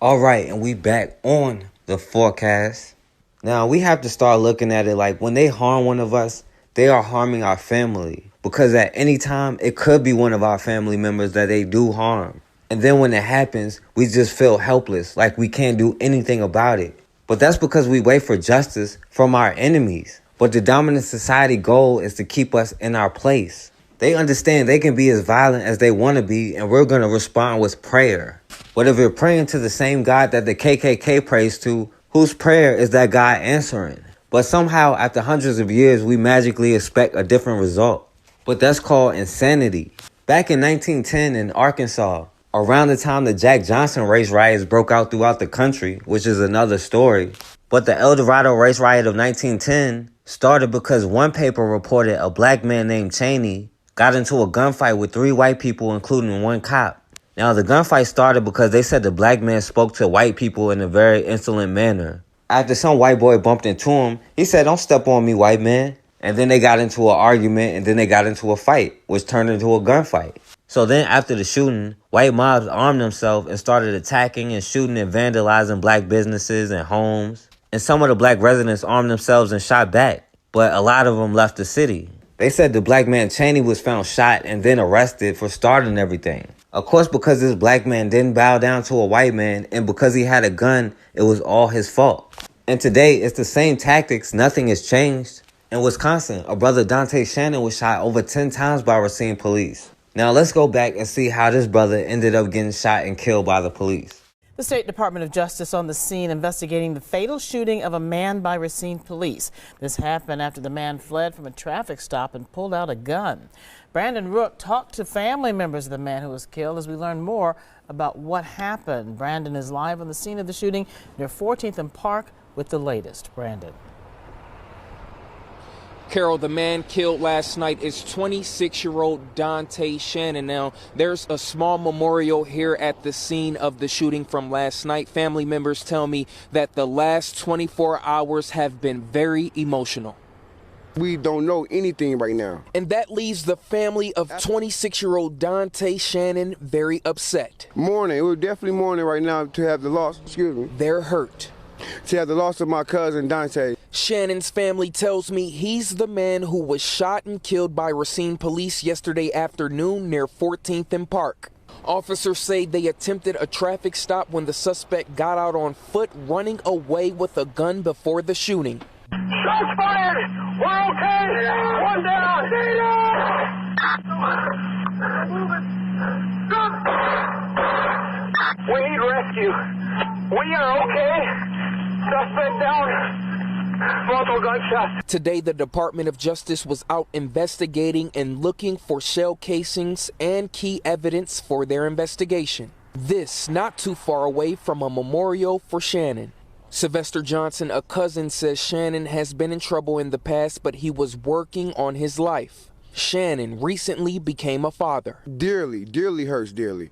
All right, and we back on the forecast. Now, we have to start looking at it like when they harm one of us, they are harming our family. Because at any time, it could be one of our family members that they do harm. And then when it happens, we just feel helpless, like we can't do anything about it. But that's because we wait for justice from our enemies. But the dominant society goal is to keep us in our place. They understand they can be as violent as they want to be, and we're going to respond with prayer. But if you're praying to the same God that the KKK prays to, whose prayer is that God answering? But somehow, after hundreds of years, we magically expect a different result. But that's called insanity. Back in 1910 in Arkansas, around the time the Jack Johnson race riots broke out throughout the country, which is another story. But the Dorado race riot of 1910 started because one paper reported a black man named Cheney got into a gunfight with 3 white people, including 1 cop. Now, the gunfight started because they said the black man spoke to white people in a very insolent manner. After some white boy bumped into him, he said, "Don't step on me, white man." And then they got into an argument, and then they got into a fight, which turned into a gunfight. So then after the shooting, white mobs armed themselves and started attacking and shooting and vandalizing black businesses and homes. And some of the black residents armed themselves and shot back, but a lot of them left the city. They said the black man Cheney was found shot and then arrested for starting everything. Of course, because this black man didn't bow down to a white man, and because he had a gun, it was all his fault. And today, it's the same tactics. Nothing has changed. In Wisconsin, a brother Donte Shannon was shot over 10 times by Racine police. Now, let's go back and see how this brother ended up getting shot and killed by the police. The State Department of Justice on the scene investigating the fatal shooting of a man by Racine police. This happened after the man fled from a traffic stop and pulled out a gun. Brandon Rook talked to family members of the man who was killed as we learn more about what happened. Brandon is live on the scene of the shooting near 14th and Park with the latest. Brandon. Carol, the man killed last night is 26-year-old Donte Shannon. Now, there's a small memorial here at the scene of the shooting from last night. Family members tell me that the last 24 hours have been very emotional. We don't know anything right now. And that leaves the family of 26-year-old Donte Shannon very upset. Mourning. We're definitely mourning right now to have the loss, They're hurt. To have the loss of my cousin Donte. Shannon's family tells me he's the man who was shot and killed by Racine police yesterday afternoon near 14th and Park. Officers say they attempted a traffic stop when the suspect got out on foot, running away with a gun before the shooting. Shots fired! We're okay! One down! We need rescue. We are okay. Suspect down. Multiple gunshots. Today, the Department of Justice was out investigating and looking for shell casings and key evidence for their investigation. This not too far away from a memorial for Shannon. Sylvester Johnson, a cousin, says Shannon has been in trouble in the past, but he was working on his life. Shannon recently became a father. Dearly, dearly hurts dearly.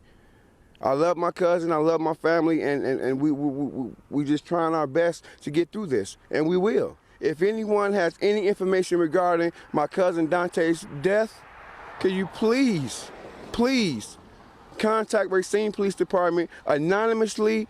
I love my cousin, I love my family, and we just trying our best to get through this, and we will. If anyone has any information regarding my cousin Donte's death, can you please contact Racine Police Department anonymously.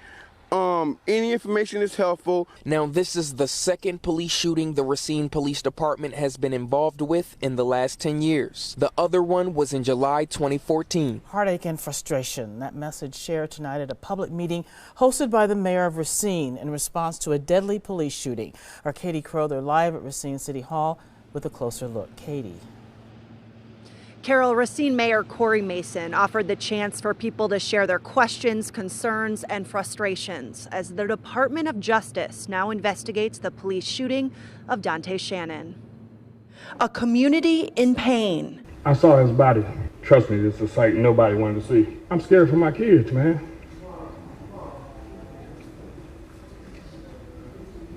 Any information is helpful. Now, this is the second police shooting the Racine Police Department has been involved with in the last 10 years. The other one was in July 2014. Heartache and frustration. That message shared tonight at a public meeting hosted by the mayor of Racine in response to a deadly police shooting. Our Katie Crowther live at Racine City Hall with a closer look. Katie. Carol, Racine Mayor Corey Mason offered the chance for people to share their questions, concerns, and frustrations as the Department of Justice now investigates the police shooting of Donte Shannon. A community in pain. I saw his body. Trust me, this is a sight nobody wanted to see. I'm scared for my kids, man.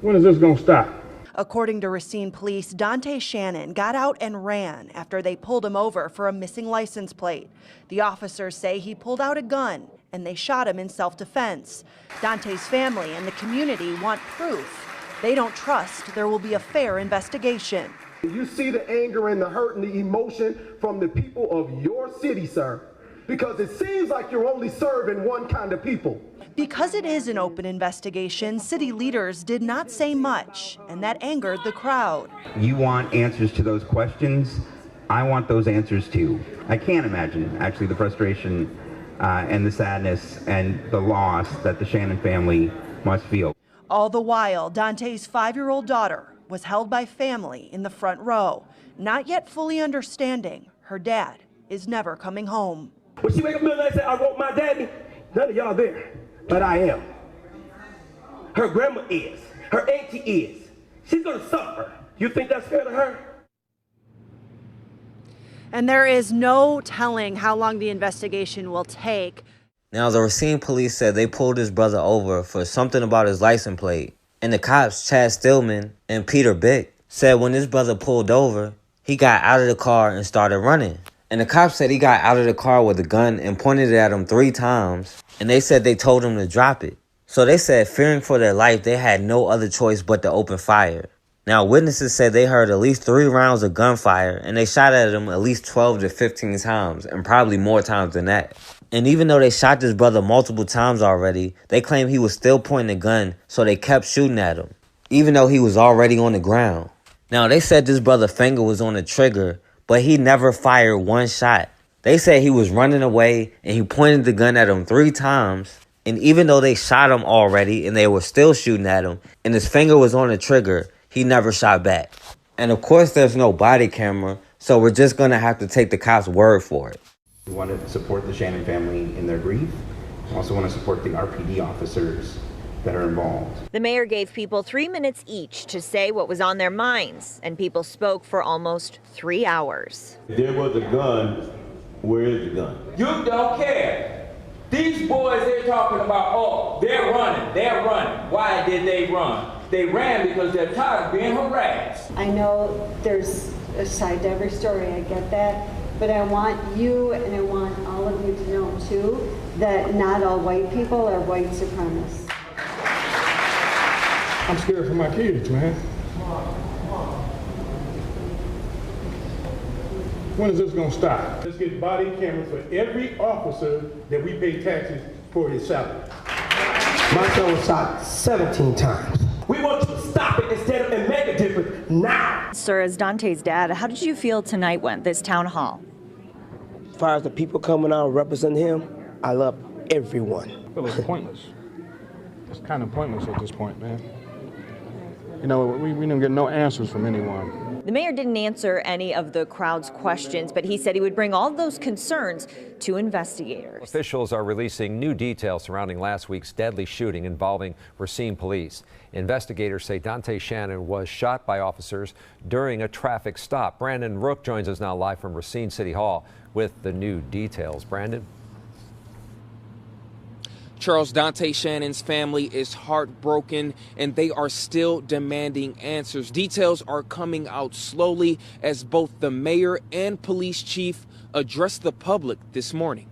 When is this gonna stop? According to Racine police, Donte Shannon got out and ran after they pulled him over for a missing license plate. The officers say he pulled out a gun and they shot him in self-defense. Donte's family and the community want proof. They don't trust there will be a fair investigation. You see the anger and the hurt and the emotion from the people of your city, sir. because it seems like you're only serving one kind of people. Because it is an open investigation, city leaders did not say much, and that angered the crowd. You want answers to those questions. I want those answers too. I can't imagine, actually, the frustration and the sadness and the loss that the Shannon family must feel. All the while, Donte's 5-year-old daughter was held by family in the front row, not yet fully understanding her dad is never coming home. When she wake up in the middle of the night and say, I wrote my daddy, none of y'all there, but I am. Her grandma is, her auntie is. She's gonna suffer. You think that's fair to her? And there is no telling how long the investigation will take. Now, the Racine police said they pulled his brother over for something about his license plate. And the cops, Chad Stillman and Peter Boeck, said when his brother pulled over, he got out of the car and started running. And the cops said he got out of the car with a gun and pointed it at him 3 times. And they said they told him to drop it. So they said, fearing for their life, they had no other choice but to open fire. Now, witnesses said they heard at least 3 rounds of gunfire, and they shot at him at least 12 to 15 times, and probably more times than that. And even though they shot this brother multiple times already, they claim he was still pointing the gun, so they kept shooting at him, even though he was already on the ground. Now, they said this brother's finger was on the trigger, but he never fired 1 shot. They said he was running away, and he pointed the gun at him 3 times, and even though they shot him already, and they were still shooting at him, and his finger was on the trigger, he never shot back. And of course, there's no body camera, so we're just going to have to take the cops' word for it. We want to support the Shannon family in their grief. We also want to support the RPD officers that are involved. The mayor gave people 3 minutes each to say what was on their minds, and people spoke for almost 3 hours. There was a gun. Where is the gun? You don't care. These boys they're talking about, oh, they're running. Why did they run? They ran because they're tired of being harassed. I know there's a side to every story, I get that, but I want you and I want all of you to know too that not all white people are white supremacists. I'm scared for my kids, man. When is this gonna stop? Let's get body cameras for every officer that we pay taxes for his salary. My son was shot 17 times. We want you to stop it and make a difference now. Sir, as Donte's dad, how did you feel tonight went, this town hall? As far as the people coming out and representing him, I love everyone. Well, it's pointless. It's kind of pointless at this point, man. You know, we didn't get no answers from anyone. The mayor didn't answer any of the crowd's questions, but he said he would bring all those concerns to investigators. Officials are releasing new details surrounding last week's deadly shooting involving Racine police. Investigators say Donte Shannon was shot by officers during a traffic stop. Brandon Rook joins us now live from Racine City Hall with the new details. Brandon? Charles, Donte Shannon's family is heartbroken and they are still demanding answers. Details are coming out slowly as both the mayor and police chief address the public this morning.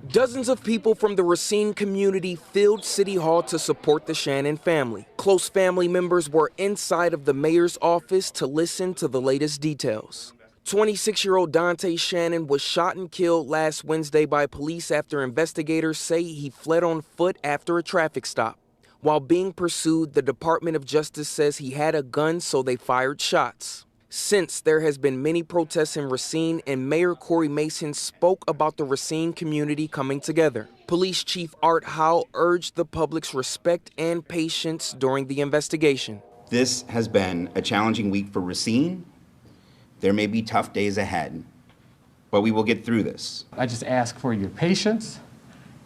Dozens of people from the Racine community filled City Hall to support the Shannon family. Close family members were inside of the mayor's office to listen to the latest details. 26-year-old Donte Shannon was shot and killed last Wednesday by police after investigators say he fled on foot after a traffic stop. While being pursued, the Department of Justice says he had a gun, so they fired shots. Since, there has been many protests in Racine, and Mayor Corey Mason spoke about the Racine community coming together. Police Chief Art Howe urged the public's respect and patience during the investigation. This has been a challenging week for Racine. There may be tough days ahead, but we will get through this. I just ask for your patience,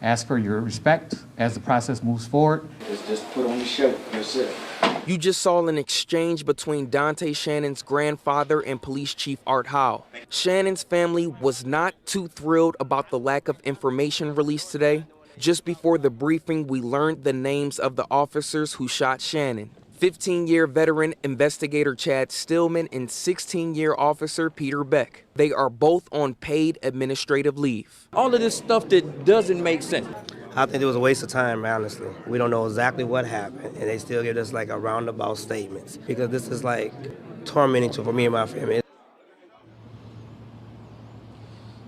ask for your respect as the process moves forward. Just put on the show. That's it. You just saw an exchange between Donte Shannon's grandfather and Police Chief Art Howe. Shannon's family was not too thrilled about the lack of information released today. Just before the briefing, we learned the names of the officers who shot Shannon. 15-year veteran investigator Chad Stillman and 16-year officer Peter Boeck. They are both on paid administrative leave. All of this stuff that doesn't make sense. I think it was a waste of time, honestly. We don't know exactly what happened, and they still give us like a roundabout statements because this is like tormenting for me and my family.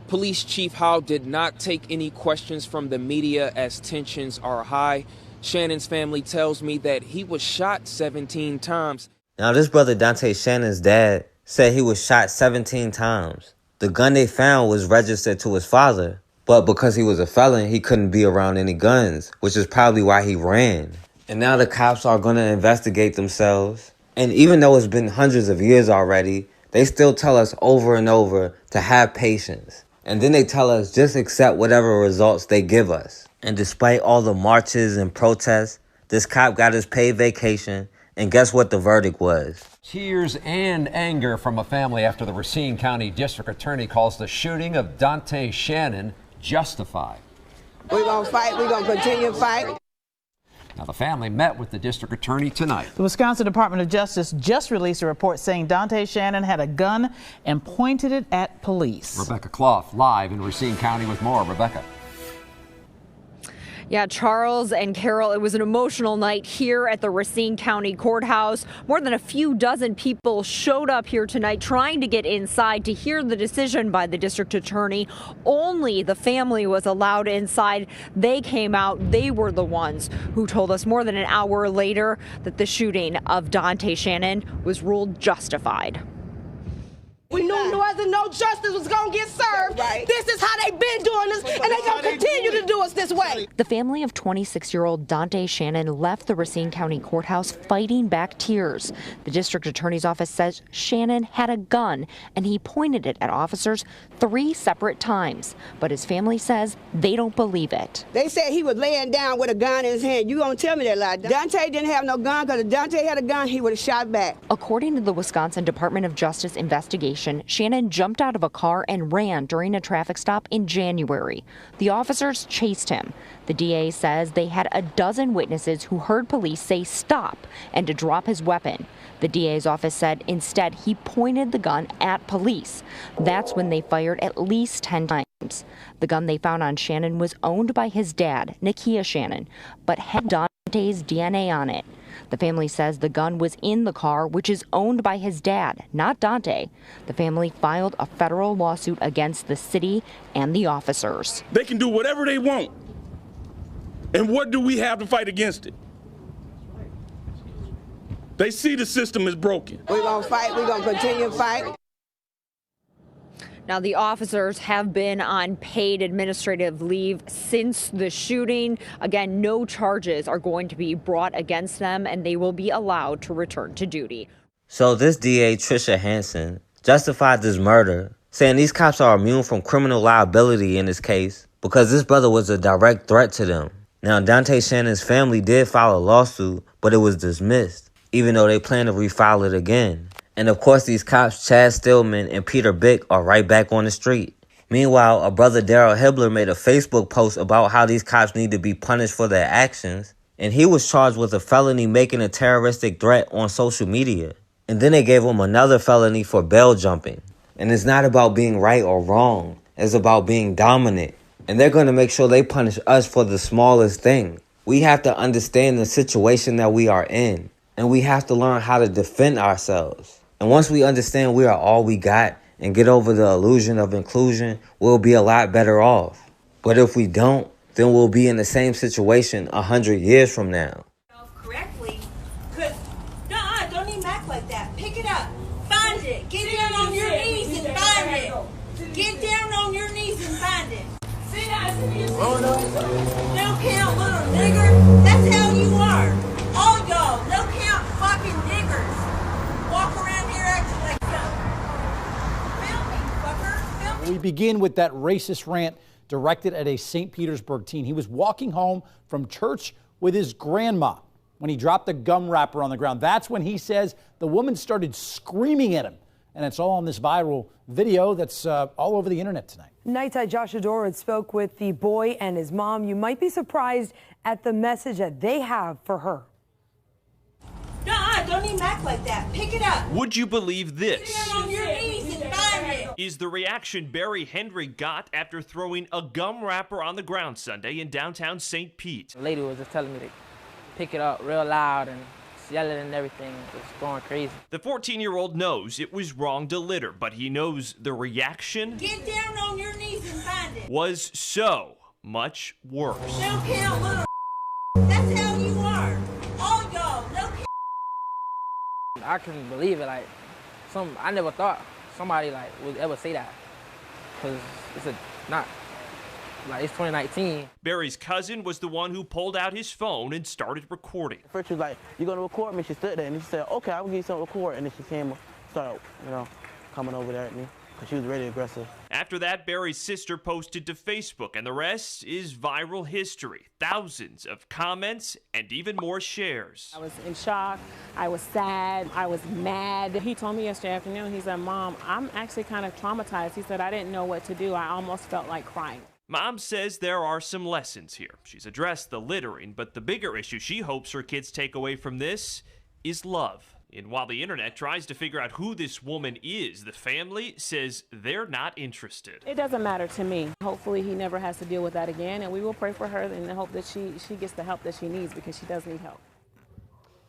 Police Chief Howe did not take any questions from the media as tensions are high. Shannon's family tells me that he was shot 17 times. Now, this brother Donte Shannon's dad said he was shot 17 times. The gun they found was registered to his father, but because he was a felon, he couldn't be around any guns, which is probably why he ran. And now the cops are going to investigate themselves. And even though it's been hundreds of years already, they still tell us over and over to have patience. And then they tell us just accept whatever results they give us. And despite all the marches and protests, this cop got his paid vacation. And guess what the verdict was? Tears and anger from a family after the Racine County District Attorney calls the shooting of Donte Shannon justified. We're going to fight. We're going to continue to fight. Now, the family met with the district attorney tonight. The Wisconsin Department of Justice just released a report saying Donte Shannon had a gun and pointed it at police. Rebecca Clough live in Racine County with more. Rebecca. Yeah, Charles and Carol, it was an emotional night here at the Racine County Courthouse. More than a few dozen people showed up here tonight trying to get inside to hear the decision by the district attorney. Only the family was allowed inside. They came out. They were the ones who told us more than an hour later that the shooting of Donte Shannon was ruled justified. We knew no justice was going to get served. Right. This is how they've been doing this, and they're going to continue to do us this way. The family of 26-year-old Donte Shannon left the Racine County Courthouse fighting back tears. The district attorney's office says Shannon had a gun, and he pointed it at officers 3 separate times. But his family says they don't believe it. They said he was laying down with a gun in his hand. You going to tell me that lie? Donte didn't have no gun, because if Donte had a gun, he would have shot back. According to the Wisconsin Department of Justice investigation, Shannon jumped out of a car and ran during a traffic stop in January. The officers chased him. The DA says they had a dozen witnesses who heard police say stop and to drop his weapon. The DA's office said instead he pointed the gun at police. That's when they fired at least 10 times. The gun they found on Shannon was owned by his dad, Nakia Shannon, but had Donte's DNA on it. The family says the gun was in the car, which is owned by his dad, not Donte. The family filed a federal lawsuit against the city and the officers. They can do whatever they want. And what do we have to fight against it? They see the system is broken. We're going to fight. We're going to continue to fight. Now, the officers have been on paid administrative leave since the shooting. Again, no charges are going to be brought against them, and they will be allowed to return to duty. So this DA, Tricia Hanson, justified this murder, saying these cops are immune from criminal liability in this case because this brother was a direct threat to them. Now, Donte Shannon's family did file a lawsuit, but it was dismissed, even though they plan to refile it again. And of course, these cops, Chad Stillman and Peter Boeck, are right back on the street. Meanwhile, a brother, Daryl Hibbler, made a Facebook post about how these cops need to be punished for their actions. And he was charged with a felony making a terroristic threat on social media. And then they gave him another felony for bail jumping. And it's not about being right or wrong. It's about being dominant. And they're going to make sure they punish us for the smallest thing. We have to understand the situation that we are in. And we have to learn how to defend ourselves. And once we understand we are all we got and get over the illusion of inclusion, we'll be a lot better off. But if we don't, then we'll be in the same situation 100 years from now. Correctly, because don't even act like that. Pick it up, find it, get down on your knees and find it. Get down on your knees and find it. See that? No count, little nigger. That's how you are. All y'all, no count, fucking niggers. Walk around here acting like something. Film me, fucker. Film me. We begin with that racist rant directed at a St. Petersburg teen. He was walking home from church with his grandma when he dropped a gum wrapper on the ground. That's when he says the woman started screaming at him. And it's all on this viral video that's all over the internet tonight. Nightside Josh Adorad spoke with the boy and his mom. You might be surprised at the message that they have for her. Don't even act like that. Pick it up. Would you believe this? Sit down on your knees and find it. Is the reaction Barry Henry got after throwing a gum wrapper on the ground Sunday in downtown St. Pete? The lady was just telling me to pick it up real loud and yelling and everything, just going crazy. The 14-year-old knows it was wrong to litter, but he knows the reaction. Get down on your knees was so much worse. No count, little. That's how you are. All y'all, no count. I couldn't believe it. Like, I never thought somebody like would ever say that, because it's it's 2019. Barry's cousin was the one who pulled out his phone and started recording. First she was like, "You gonna record me?" She stood there and she said, "Okay, I will give you something to record." And then she started, coming over there at me, because she was really aggressive. After that, Barry's sister posted to Facebook, and the rest is viral history. Thousands of comments and even more shares. I was in shock. I was sad. I was mad. He told me yesterday afternoon, he said, "Mom, I'm actually kind of traumatized." He said, "I didn't know what to do. I almost felt like crying." Mom says there are some lessons here. She's addressed the littering, but the bigger issue she hopes her kids take away from this is love. And while the internet tries to figure out who this woman is, the family says they're not interested. It doesn't matter to me. Hopefully he never has to deal with that again, and we will pray for her and hope that she gets the help that she needs, because she does need help.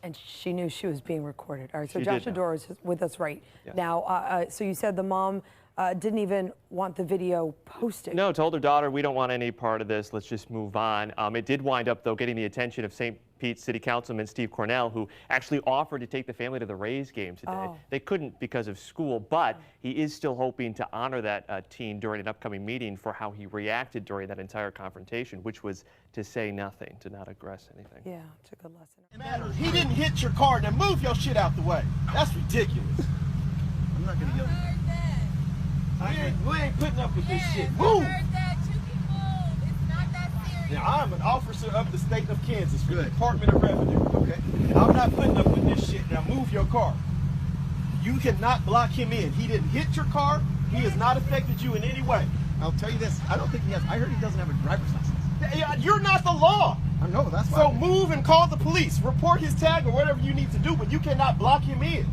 And she knew she was being recorded. All right, so Joshua Dorr is with us right now. So you said the mom didn't even want the video posted. No, told her daughter, we don't want any part of this. Let's just move on. It did wind up, though, getting the attention of St. Pete City Councilman Steve Cornell, who actually offered to take the family to the Rays game today. Oh. They couldn't because of school, but he is still hoping to honor that teen during an upcoming meeting for how he reacted during that entire confrontation, which was to say nothing, to not aggress anything. Yeah, it's a good lesson. Matters. He didn't hit your car. Now move your shit out the way. That's ridiculous. I'm not gonna yell. We ain't putting up with this shit. Move! Now, I'm an officer of the state of Kansas for the Department of Revenue, okay? And I'm not putting up with this shit. Now move your car. You cannot block him in. He didn't hit your car. He has not affected you in any way. I'll tell you this, I don't think he has. I heard he doesn't have a driver's license. You're not the law. I know, that's why. So move and call the police. Report his tag or whatever you need to do, but you cannot block him in.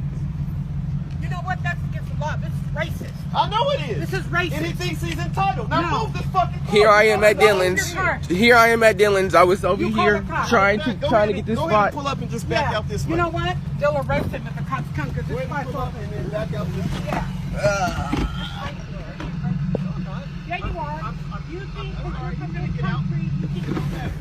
You know what? That's against the law. This is racist. I know it is. This is racist. And he thinks he's entitled. Now move this fucking car. Here I am at Dillon's. Here I am at Dillon's. I was over here trying to get this spot. Go ahead and pull up and just back out this way. You know what? They'll arrest him if the cops come, because it's my fault. And then back out this way. Yeah, you are. You think because you're from this country, you think you're better.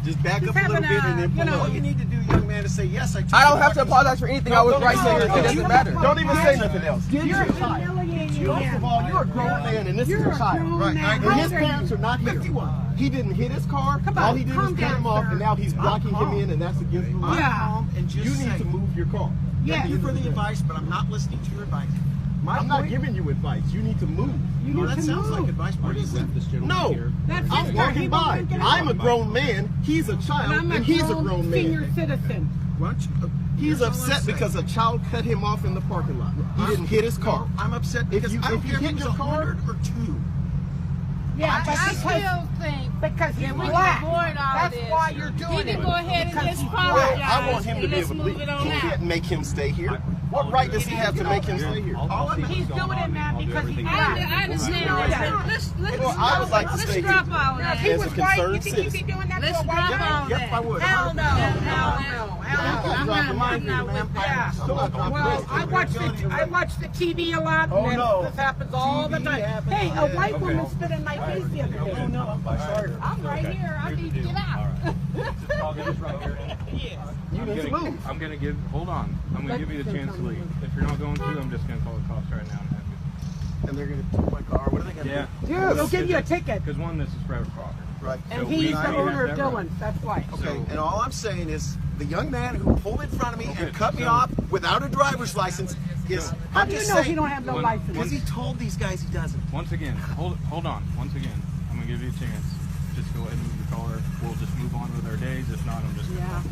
Just back up a little bit and then pull up. All you need to do, young man, is say, yes, I told you. I don't have to apologize for anything. I was right here. It doesn't matter. Don't even say nothing else. You're humiliating him. First of all, you're a grown man and this is a child. Right. And his parents are not here. He didn't hit his car. All he did was cut him off, and now he's blocking him in, and that's against the law. Yeah. You need to move your car. Thank you for the advice, but I'm not listening to your advice. I'm not giving you advice. You need to move. That sounds like advice. What is that? No, I'm walking by. I'm a grown man. He's a child, and he's a grown man. Senior citizen. What? He's upset because a child cut him off in the parking lot. He didn't hit his car. I'm upset because I don't care if he was 100 or 2. Yeah, but I still think because he's black. That's why you're doing it. He can go ahead and just apologize. I want him to be able to leave. He can't make him stay here. What right does he have to make him stay here? He's doing it, man, because he's black. I understand that. Well, I would like to stay here as a concerned citizen. Let's drop all that. Yes, I would. Hell no. I'm not with that. Well, I watch the TV a lot, and this happens all the time. Hey, a white woman spit in my face the other day. Oh, no, I'm sorry. I'm right here. I need to get out. You need to move. I'm going to hold on. I'm going to give you the chance to leave. If you're not going to, I'm just going to call the cops right now. And they're going to take my car. What are they going to do? Yeah, they'll give you a ticket. Because one, this is private property. Right. And he's the owner of Dillon's. That's why. Okay, and all I'm saying is the young man who pulled in front of me and cut me off without a driver's license is... How do you know he don't have no license? Because he told these guys he doesn't. Once again, hold on. Once again, I'm going to give you a chance. Just go ahead and move your car. We'll just move on with our days. If not, I'm just going to...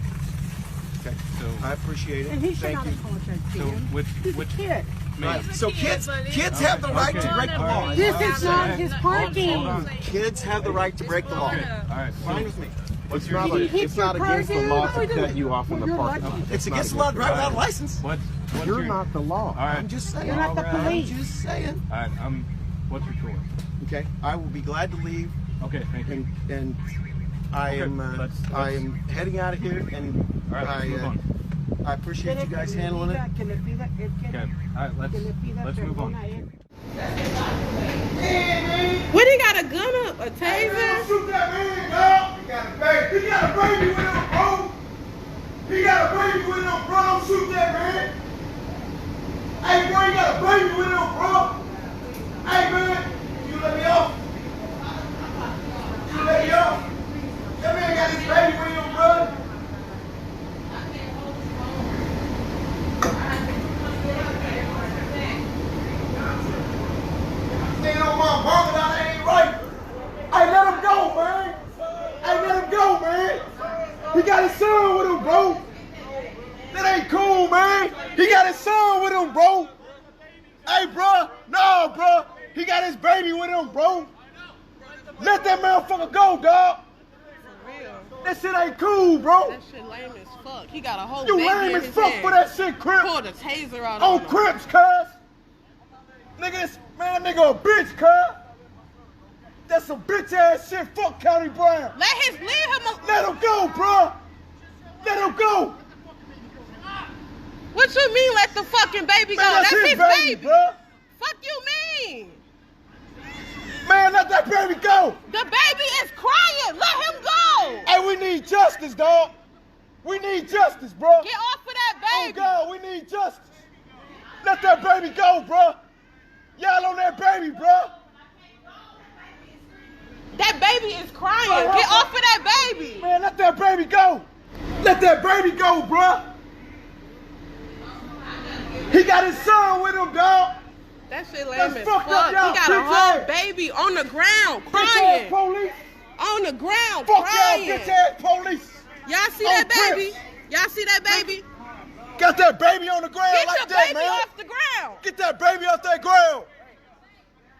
Okay, so... I appreciate it. And he should not apologize to him. He's a kid. Right. So kids have the right to break the law. This is not his parking. Kids have the right to break the law. Okay. All right. Fine with me. It's not against the law to cut you off in the parking lot. It's against the law to drive without a license. You're not the law. All right. I'm just saying. You're not the police. I'm just saying. All right. What's your choice? Okay. I will be glad to leave. Okay. Thank you. And I am heading out of here, and all right, let's move on. I appreciate you guys handling it. Okay, all right, let's move on. What, he got a gun up? A taser? Shoot that man, dog. He got a baby. He got a baby with him, bro. He got a baby with him, bro. Don't shoot that man. Hey, bro, he got a baby with him, bro. Hey, man, you let me off. You let me off. That man got his baby with him, bro. Staying on my mama, that ain't right. Hey, let him go, man. Hey, let him go, man. He got his son with him, bro. That ain't cool, man. He got his son with him, bro. Hey, bro. No, bro. He got his baby with him, bro. Let that motherfucker go, dog. That shit ain't cool, bro. That shit lame as fuck. He got a whole You baby lame in as his fuck hand. for that shit, Crip. Pulled a taser out On on him. Crips, cuz. Nigga, this man, nigga a bitch, cuz. That's some bitch ass shit. Fuck County Brown. Leave him. Let him go, bro. Let him go. What you mean let the fucking baby go? Man, That's his baby. bro. Fuck you mean? Man, let that baby go. The baby is crying. Let him go. Hey, we need justice, dog. We need justice, bro. Get off of that baby. Oh, God, we need justice. Let that baby go, bro. Y'all on that baby, bro. That baby is crying. Get off of that baby. Man, let that baby go. Let that baby go, bro. He got his son with him, dog. That shit lame That's as fucked fuck. up, y'all. He got a Bitch whole ass. baby on the ground Bitch crying. ass police. On the ground Fuck crying. y'all, bitch ass police. Y'all see On that baby? Crips. Y'all see that baby? Got that baby on the ground Get like your that, baby man. off the ground. Get that baby off that ground.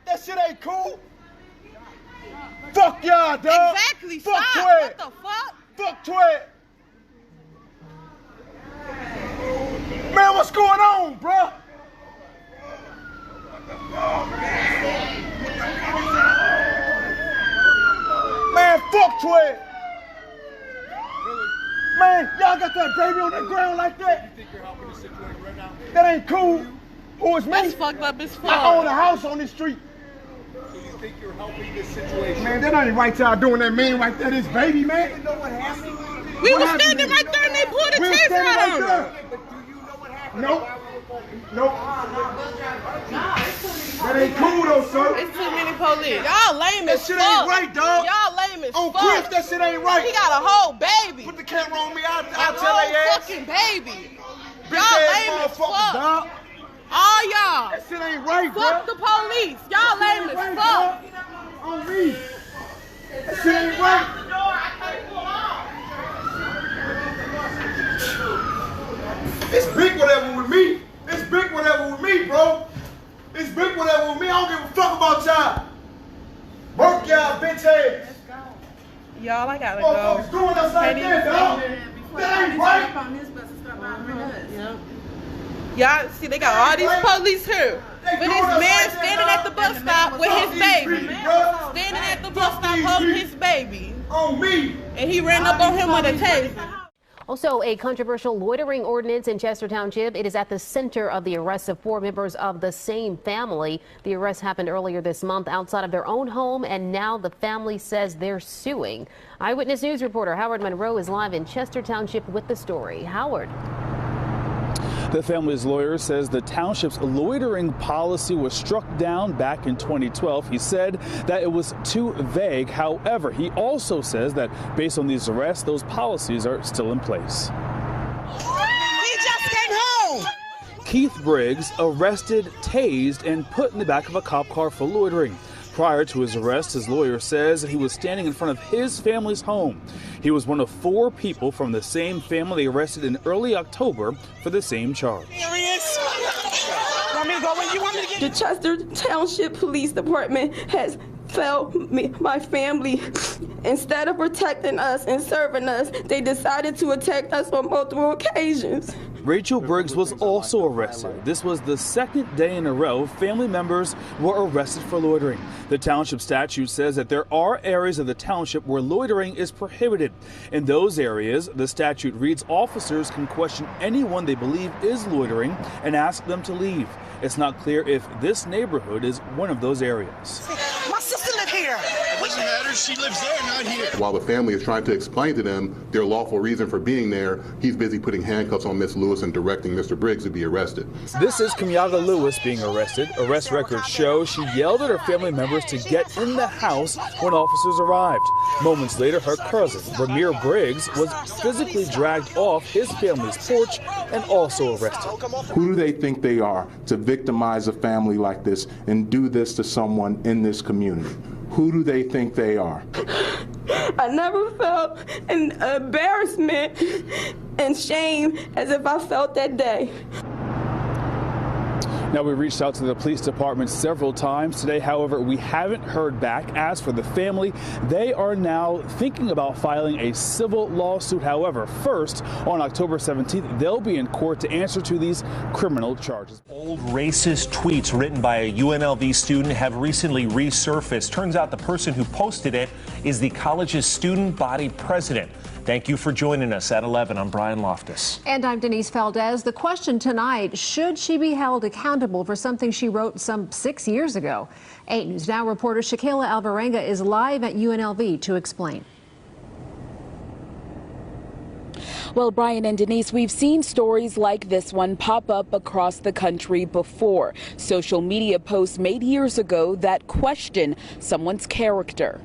That shit ain't cool. Fuck y'all, dog. Exactly. Fuck Stop. Twed. What the fuck? Fuck Twed. Man, what's going on, bro? Man, fuck Twed. Man, y'all got that baby on the ground like that? You think you're helping the situation right now? That ain't cool. Who is me? That's fucked up as fuck. I own a house on this street. So you think you're helping this situation? Man, that ain't right y'all doing that man right there, this baby, man. You know what happened? We What was happened standing then? right there and they pulled a We was taser standing out right on there. him. But do you know what happened? Nope. Nope. That ain't cool though, sir. It's too many police. Y'all lame That as shit fuck. ain't right, dog. Y'all lame as On fuck. Crips, that shit ain't right. He got a whole baby. Put the camera on me, I'll A tell whole they ass. fucking baby. Bitch Y'all ass lame as motherfucker, fuck. dog. All y'all. That shit ain't right, bro. Fuck the police. Y'all lame as fuck. On me. That shit ain't right. It's big whatever with me. It's big whatever with me, bro. It's big whatever with me. I don't give a fuck about y'all. Work y'all, bitch ass. Y'all, I gotta Motherfuckers go. doing us like that, dog. That ain't right. Y'all see, they got all these police here. But this man standing at the bus stop with his baby. Standing at the bus stop holding his baby. On me. And he ran up on him with a taser. Also, a controversial loitering ordinance in Chester Township. It is at the center of the arrests of 4 members of the same family. The arrest happened earlier this month outside of their own home, and now the family says they're suing. Eyewitness News reporter Howard Monroe is live in Chester Township with the story. Howard. The family's lawyer says the township's loitering policy was struck down back in 2012. He said that it was too vague. However, he also says that based on these arrests, those policies are still in place. He just came home. Keith Briggs arrested, tased, and put in the back of a cop car for loitering. Prior to his arrest, his lawyer says he was standing in front of his family's home. He was one of 4 people from the same family arrested in early October for the same charge. The Chester Township Police Department has failed my family. Instead of protecting us and serving us, they decided to attack us on multiple occasions. Rachel Briggs was also arrested. This was the second day in a row family members were arrested for loitering. The township statute says that there are areas of the township where loitering is prohibited. In those areas, the statute reads officers can question anyone they believe is loitering and ask them to leave. It's not clear if this neighborhood is one of those areas. My sister lives here. It doesn't matter. She lives there, not here. While the family is trying to explain to them their lawful reason for being there, he's busy putting handcuffs on Miss Lewis and directing Mr. Briggs to be arrested. This is Kenyatta Lewis being arrested. Arrest records show she yelled at her family members to get in the house when officers arrived. Moments later, her cousin, Ramir Briggs, was physically dragged off his family's porch and also arrested. Who do they think they are to victimize a family like this and do this to someone in this community? Who do they think they are? I never felt an embarrassment and shame as if I felt that day. Now, we reached out to the police department several times today. However, we haven't heard back. As for the family, they are now thinking about filing a civil lawsuit. However, first, on October 17th, they'll be in court to answer to these criminal charges. Old racist tweets written by a UNLV student have recently resurfaced. Turns out the person who posted it is the college's student body president. Thank you for joining us at 11. I'm Brian Loftus. And I'm Denise Valdez. The question tonight, should she be held accountable for something she wrote some 6 years ago? 8 News Now reporter Shaquila Alvarenga is live at UNLV to explain. Well, Brian and Denise, we've seen stories like this one pop up across the country before. Social media posts made years ago that question someone's character.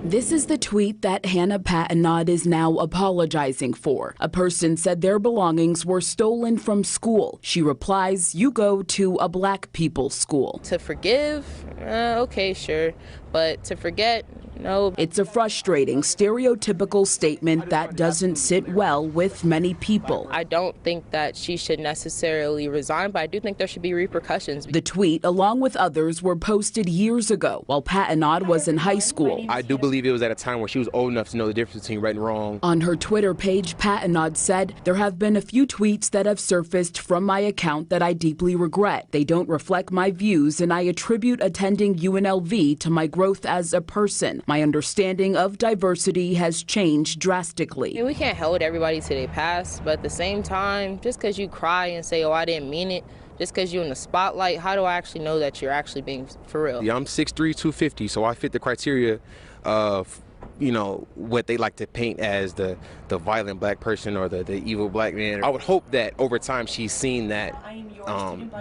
This is the tweet that Hannah Patinod is now apologizing for. A person said their belongings were stolen from school. She replies, "You go to a black people's school." To forgive? Okay, sure. But to forget? No. It's a frustrating, stereotypical statement that doesn't sit well with many people. I don't think that she should necessarily resign, but I do think there should be repercussions. The tweet, along with others, were posted years ago while Patinod was in high school. I do believe it was at a time where she was old enough to know the difference between right and wrong. On her Twitter page, Patinod said, "There have been a few tweets that have surfaced from my account that I deeply regret. They don't reflect my views, and I attribute attending UNLV to my growth as a person. My understanding of diversity has changed drastically." We can't hold everybody to their past, but at the same time, just because you cry and say, "Oh, I didn't mean it," just because you're in the spotlight, how do I actually know that you're actually being for real? Yeah, I'm 6'3", 250, so I fit the criteria of, you know, what they like to paint as the violent black person or the evil black man. I would hope that over time she's seen that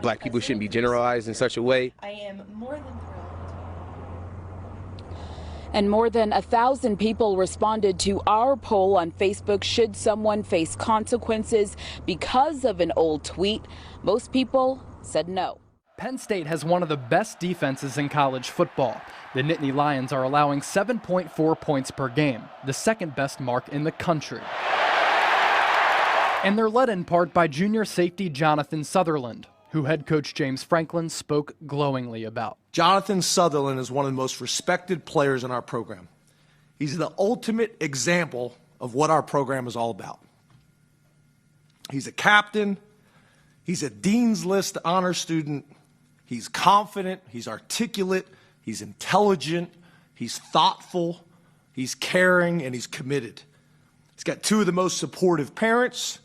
black people shouldn't be generalized in such a way. I am more than thrilled. And more than 1,000 people responded to our poll on Facebook, should someone face consequences because of an old tweet? Most people said no. Penn State has one of the best defenses in college football. The Nittany Lions are allowing 7.4 points per game, the second best mark in the country. And they're led in part by junior safety Jonathan Sutherland, who head coach James Franklin spoke glowingly about. Jonathan Sutherland is one of the most respected players in our program. He's the ultimate example of what our program is all about. He's a captain. He's a Dean's List honor student. He's confident. He's articulate. He's intelligent. He's thoughtful. He's caring, and he's committed. He's got two of the most supportive parents,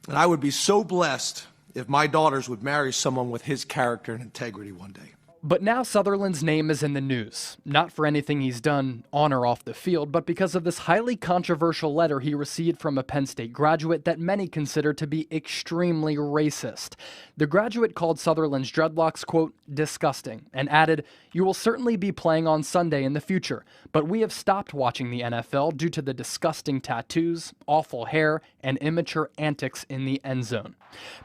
and I would be so blessed if my daughters would marry someone with his character and integrity one day. But now Sutherland's name is in the news, not for anything he's done on or off the field, but because of this highly controversial letter he received from a Penn State graduate that many consider to be extremely racist. The graduate called Sutherland's dreadlocks, quote, disgusting, and added, "You will certainly be playing on Sunday in the future, but we have stopped watching the NFL due to the disgusting tattoos, awful hair, and immature antics in the end zone."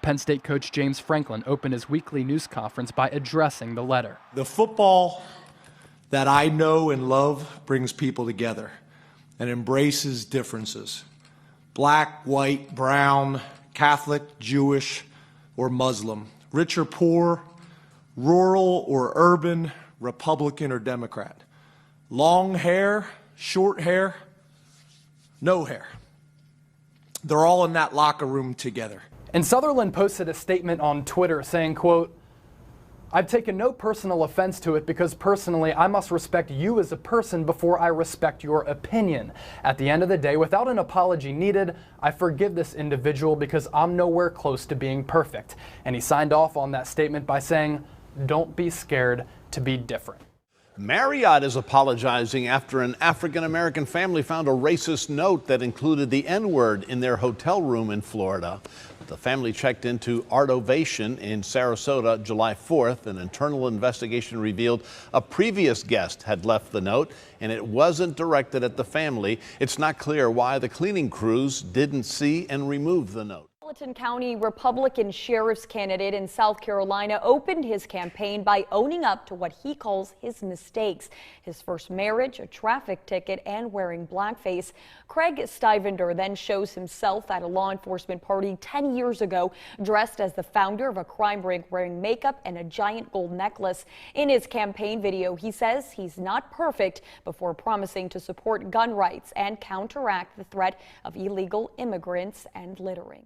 Penn State coach James Franklin opened his weekly news conference by addressing the letter. The football that I know and love brings people together and embraces differences. Black, white, brown, Catholic, Jewish, or Muslim, rich or poor, rural or urban, Republican or Democrat, long hair, short hair, no hair. They're all in that locker room together. And Sutherland posted a statement on Twitter saying, quote, "I've taken no personal offense to it because personally I must respect you as a person before I respect your opinion. At the end of the day, without an apology needed, I forgive this individual because I'm nowhere close to being perfect." And he signed off on that statement by saying, "Don't be scared to be different." Marriott is apologizing after an African-American family found a racist note that included the N-word in their hotel room in Florida. The family checked into Art Ovation in Sarasota July 4th. An internal investigation revealed a previous guest had left the note, and it wasn't directed at the family. It's not clear why the cleaning crews didn't see and remove the note. Gallatin County Republican sheriff's candidate in South Carolina opened his campaign by owning up to what he calls his mistakes. His first marriage, a traffic ticket, and wearing blackface. Craig Stivender then shows himself at a law enforcement party 10 years ago, dressed as the founder of a crime ring, wearing makeup and a giant gold necklace. In his campaign video, he says he's not perfect before promising to support gun rights and counteract the threat of illegal immigrants and littering.